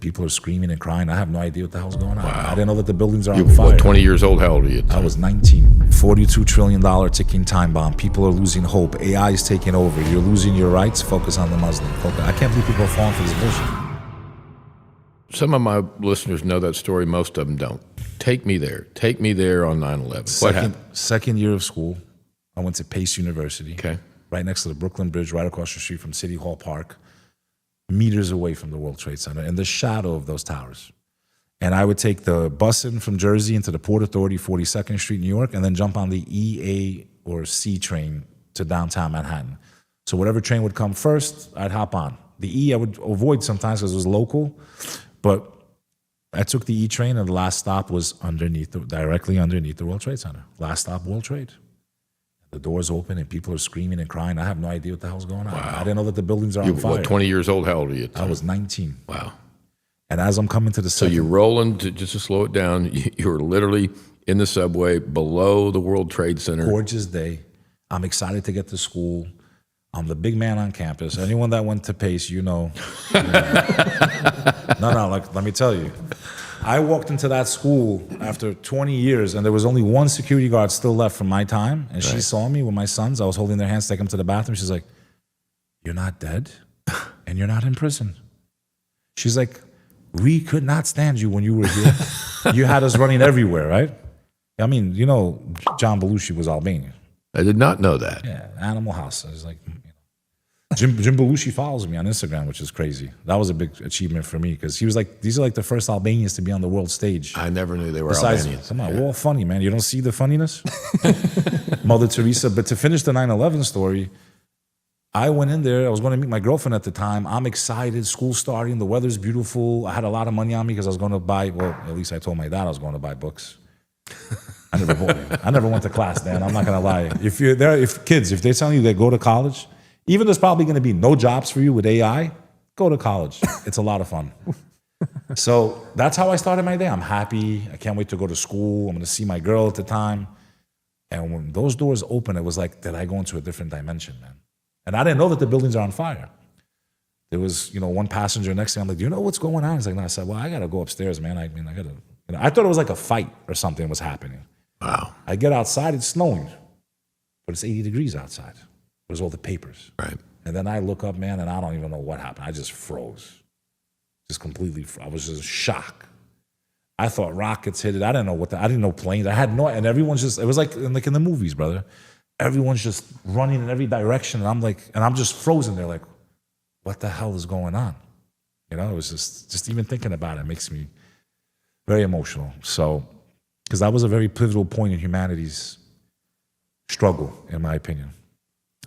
and people are screaming and crying. I have no idea what the hell's going on. Wow. I didn't know that the buildings are You on fire. were 20 years old. How old were you? I was 19. $42 trillion ticking time bomb. People are losing hope. AI is taking over. You're losing your rights. Focus on the Muslim. I can't believe people are falling for this bullshit. Some of my listeners know that story. Most of them don't. Take me there. Take me there on 9/11. What happened? Second year of school, I went to Pace University. Okay. Right next to the Brooklyn Bridge, right across the street from City Hall Park, meters away from the World Trade Center, in the shadow of those towers. And I would take the bus in from Jersey into the Port Authority, 42nd Street, New York, and then jump on the E, A, or C train to downtown Manhattan. So whatever train would come first, I'd hop on. The E I would avoid sometimes because it was local, but I took the E train, and the last stop was directly underneath the World Trade Center. Last stop, World Trade. The doors open and people are screaming and crying. I have no idea what the hell's going on. Wow. I didn't know that the buildings are You on were fire. 20 years old. How old were you? I was 19. Wow. And as I'm coming to the So second, you're rolling, just to slow it down, you're literally in the subway below the World Trade Center. gorgeous day. I'm excited to get to school. I'm the big man on campus. Anyone that went to Pace, you know. No, like, let me tell you. I walked into that school after 20 years, and there was only one security guard still left from my time. And she saw me with my sons. I was holding their hands to take them to the bathroom. She's like, "You're not dead, and you're not in prison." She's like, "We could not stand you when you were here. You had us running everywhere, right?" I mean, you know, John Belushi was Albanian. I did not know that. Yeah, Animal House. I was like, you know. Jim Belushi follows me on Instagram, which is crazy. That was a big achievement for me because he was like, these are like the first Albanians to be on the world stage. I never knew they were Besides, Albanians. come on, we're all funny, man. You don't see the funniness? Mother Teresa. But to finish the 9/11 story, I went in there. I was going to meet my girlfriend at the time. I'm excited. School's starting. The weather's beautiful. I had a lot of money on me because I was going to buy, well, at least I told my dad I was going to buy books. I never went to class, Dan. I'm not going to lie. If they're telling you they go to college, even there's probably going to be no jobs for you with AI, go to college. It's a lot of fun. So that's how I started my day. I'm happy. I can't wait to go to school. I'm going to see my girl at the time. And when those doors open, it was like, did I go into a different dimension, man? And I didn't know that the buildings are on fire. There was, one passenger next to me. I'm like, do you know what's going on? He's like, no. I said, well, I got to go upstairs, man. I got to, I thought it was like a fight or something was happening. Wow. I get outside, it's snowing, but it's 80 degrees outside. There's all the papers. Right. And then I look up, man, and I don't even know what happened. I just froze. Just completely, I was just in shock. I thought rockets hit it. I didn't know I didn't know planes. I had no, and everyone's just, it was like in the movies, brother. Everyone's just running in every direction. And I'm just frozen there like, what the hell is going on? It was just even thinking about it makes me very emotional. So, because that was a very pivotal point in humanity's struggle, in my opinion.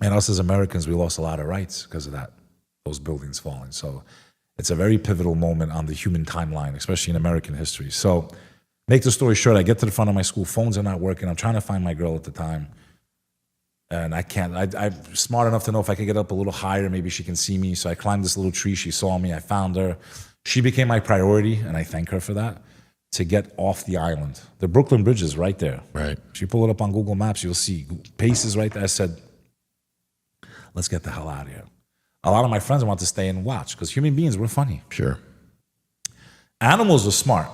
And us as Americans, we lost a lot of rights because of that, those buildings falling. So it's a very pivotal moment on the human timeline, especially in American history. So make the story short, I get to the front of my school, phones are not working. I'm trying to find my girl at the time. And I can't, I'm smart enough to know if I could get up a little higher, maybe she can see me. So I climbed this little tree, she saw me, I found her. She became my priority, and I thank her for that, to get off the island. The Brooklyn Bridge is right there. Right. If you pull it up on Google Maps, you'll see Pace is right there. I said, let's get the hell out of here. A lot of my friends want to stay and watch because human beings, we're funny. Sure. Animals are smart.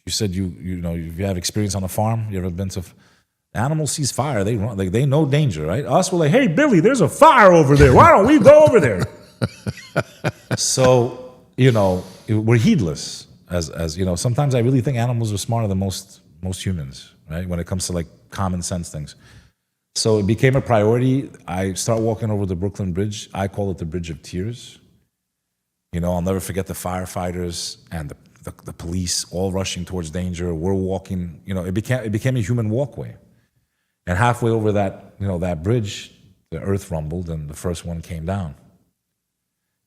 You said you have experience on a farm. You ever been to? Animal sees fire, they run. Like they know danger, right? Us, we're like, hey Billy, there's a fire over there. Why don't we go over there? So we're heedless. As sometimes I really think animals are smarter than most humans, right? When it comes to like common sense things. So it became a priority. I start walking over the Brooklyn Bridge. I call it the Bridge of Tears. I'll never forget the firefighters and the police all rushing towards danger. We're walking. It became a human walkway. And halfway over that bridge, the earth rumbled and the first one came down.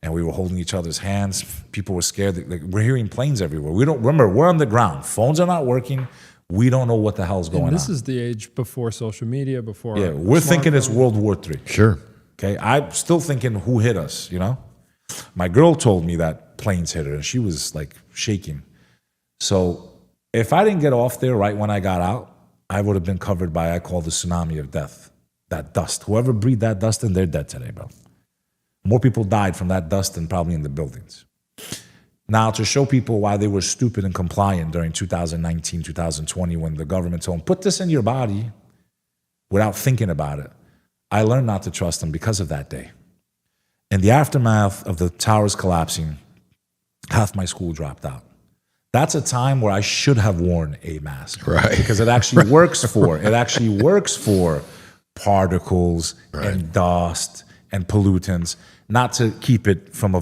And we were holding each other's hands. People were scared. Like, we're hearing planes everywhere. We don't remember. We're on the ground. Phones are not working. We don't know what the hell's going on. This is the age before social media, before. Yeah, we're thinking it's World War III. Sure. Okay, I'm still thinking who hit us. My girl told me that planes hit her, and she was like shaking. So if I didn't get off there right when I got out, I would have been covered by, I call the tsunami of death. That dust. Whoever breathed that dust in, they're dead today, bro. More people died from that dust than probably in the buildings. Now, to show people why they were stupid and compliant during 2019, 2020, when the government told them, put this in your body without thinking about it, I learned not to trust them because of that day. In the aftermath of the towers collapsing, half my school dropped out. That's a time where I should have worn a mask. Right. Because it actually works for particles and dust and pollutants, not to keep it from a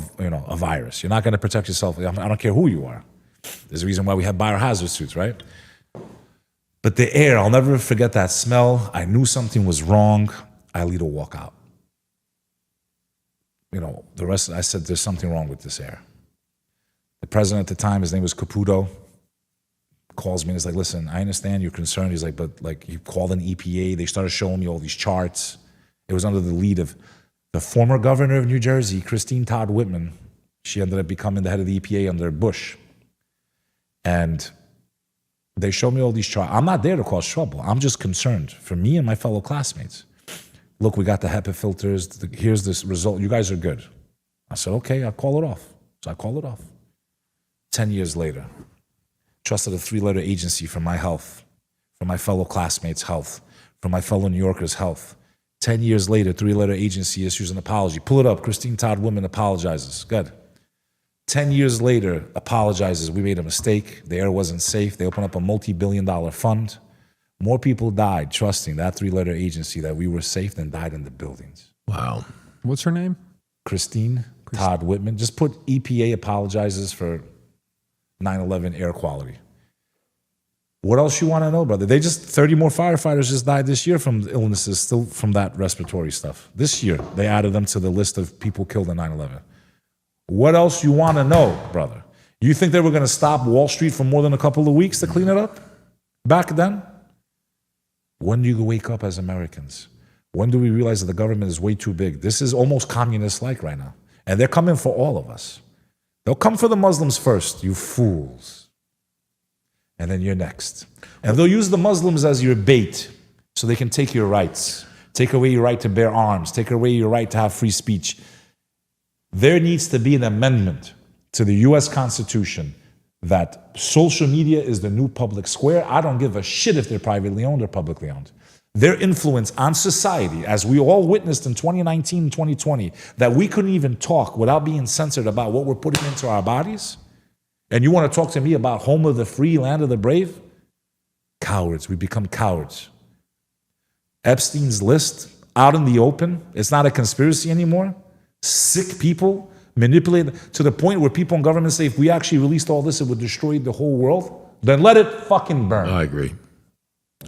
virus. You're not going to protect yourself. I don't care who you are. There's a reason why we have biohazard suits, right? But the air, I'll never forget that smell. I knew something was wrong. I lead a walk out. The rest, I said, there's something wrong with this air. The president at the time, his name was Caputo, calls me and is like, listen, I understand you're concerned. He's like, but like, you called an EPA. They started showing me all these charts. It was under the lead of the former governor of New Jersey, Christine Todd Whitman. She ended up becoming the head of the EPA under Bush. And they showed me all these charts. I'm not there to cause trouble. I'm just concerned for me and my fellow classmates. Look, we got the HEPA filters. Here's this result. You guys are good. I said, okay, I'll call it off. So I call it off. 10 years later, trusted a 3-letter agency for my health, for my fellow classmates' health, for my fellow New Yorkers' health. 10 years later, 3-letter agency issues an apology. Pull it up. Christine Todd Whitman apologizes. Good. 10 years later, apologizes. We made a mistake. The air wasn't safe. They opened up a multi-billion-dollar fund. More people died trusting that 3-letter agency that we were safe than died in the buildings. Wow. What's her name? Christine Todd Whitman. Just put EPA apologizes for 9/11 air quality. What else you want to know, brother? 30 more firefighters just died this year from illnesses still from that respiratory stuff. This year, they added them to the list of people killed in 9/11. What else you want to know, brother? You think they were going to stop Wall Street for more than a couple of weeks to clean it up? Back then? When do you wake up as Americans? When do we realize that the government is way too big? This is almost communist-like right now. And they're coming for all of us. They'll come for the Muslims first, you fools. And then you're next. And they'll use the Muslims as your bait so they can take your rights, take away your right to bear arms, take away your right to have free speech. There needs to be an amendment to the U.S. Constitution that social media is the new public square. I don't give a shit if they're privately owned or publicly owned. Their influence on society, as we all witnessed in 2019 and 2020, that we couldn't even talk without being censored about what we're putting into our bodies. And you want to talk to me about home of the free, land of the brave? Cowards. We become cowards. Epstein's list, out in the open. It's not a conspiracy anymore. Sick people manipulated to the point where people in government say, if we actually released all this, it would destroy the whole world. Then let it fucking burn. I agree.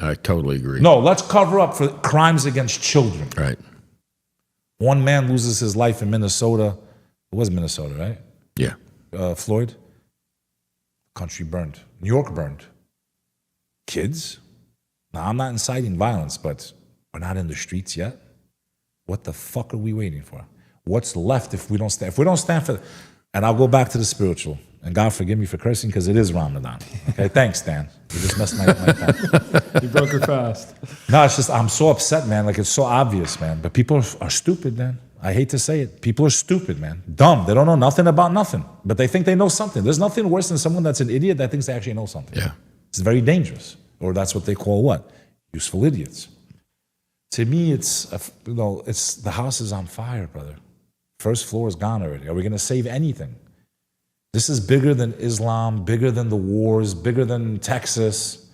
I totally agree. No, let's cover up for crimes against children. Right. One man loses his life in Minnesota. It was Minnesota, right? Yeah. Floyd. Country burned. New York burned. Kids? Now, I'm not inciting violence, but we're not in the streets yet. What the fuck are we waiting for? What's left if we don't stand? If we don't stand for... And I'll go back to the spiritual. And God forgive me for cursing because it is Ramadan. Okay, thanks, Dan. You just messed my time. You broke her fast. No, it's just, I'm so upset, man. Like, it's so obvious, man. But people are stupid, man. I hate to say it. People are stupid, man. Dumb. They don't know nothing about nothing. But they think they know something. There's nothing worse than someone that's an idiot that thinks they actually know something. Yeah. It's very dangerous. Or that's what they call what? Useful idiots. To me, it's the house is on fire, brother. First floor is gone already. Are we going to save anything? This is bigger than Islam, bigger than the wars, bigger than Texas.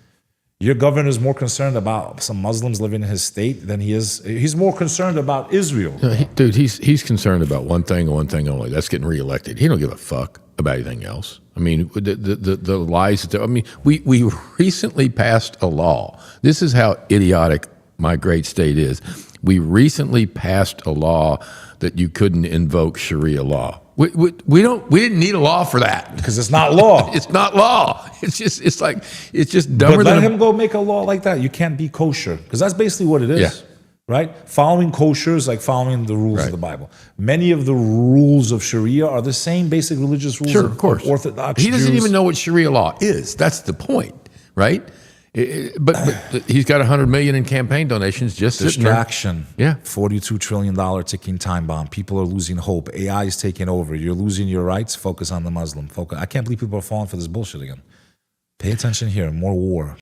Your governor is more concerned about some Muslims living in his state than he is. He's more concerned about Israel. Dude, he's concerned about one thing and one thing only. That's getting reelected. He don't give a fuck about anything else. I mean, the lies. I mean, we recently passed a law. This is how idiotic my great state is. We recently passed a law that you couldn't invoke Sharia law. We didn't need a law for that Because it's not law. It's not law. It's just dumber But than let him go make a law like that. You can't be kosher. Because that's basically what it is. Yeah. Right? Following kosher is like following the rules of the Bible. Many of the rules of Sharia are the same basic religious rules Sure, of course. Orthodox He doesn't Jews. even know what Sharia law is. That's the point, right? But he's got $100 million in campaign donations just sitting there. Distraction. Yeah. $42 trillion ticking time bomb. People are losing hope. AI is taking over. You're losing your rights. Focus on the Muslim. Focus. I can't believe people are falling for this bullshit again. Pay attention here. More war.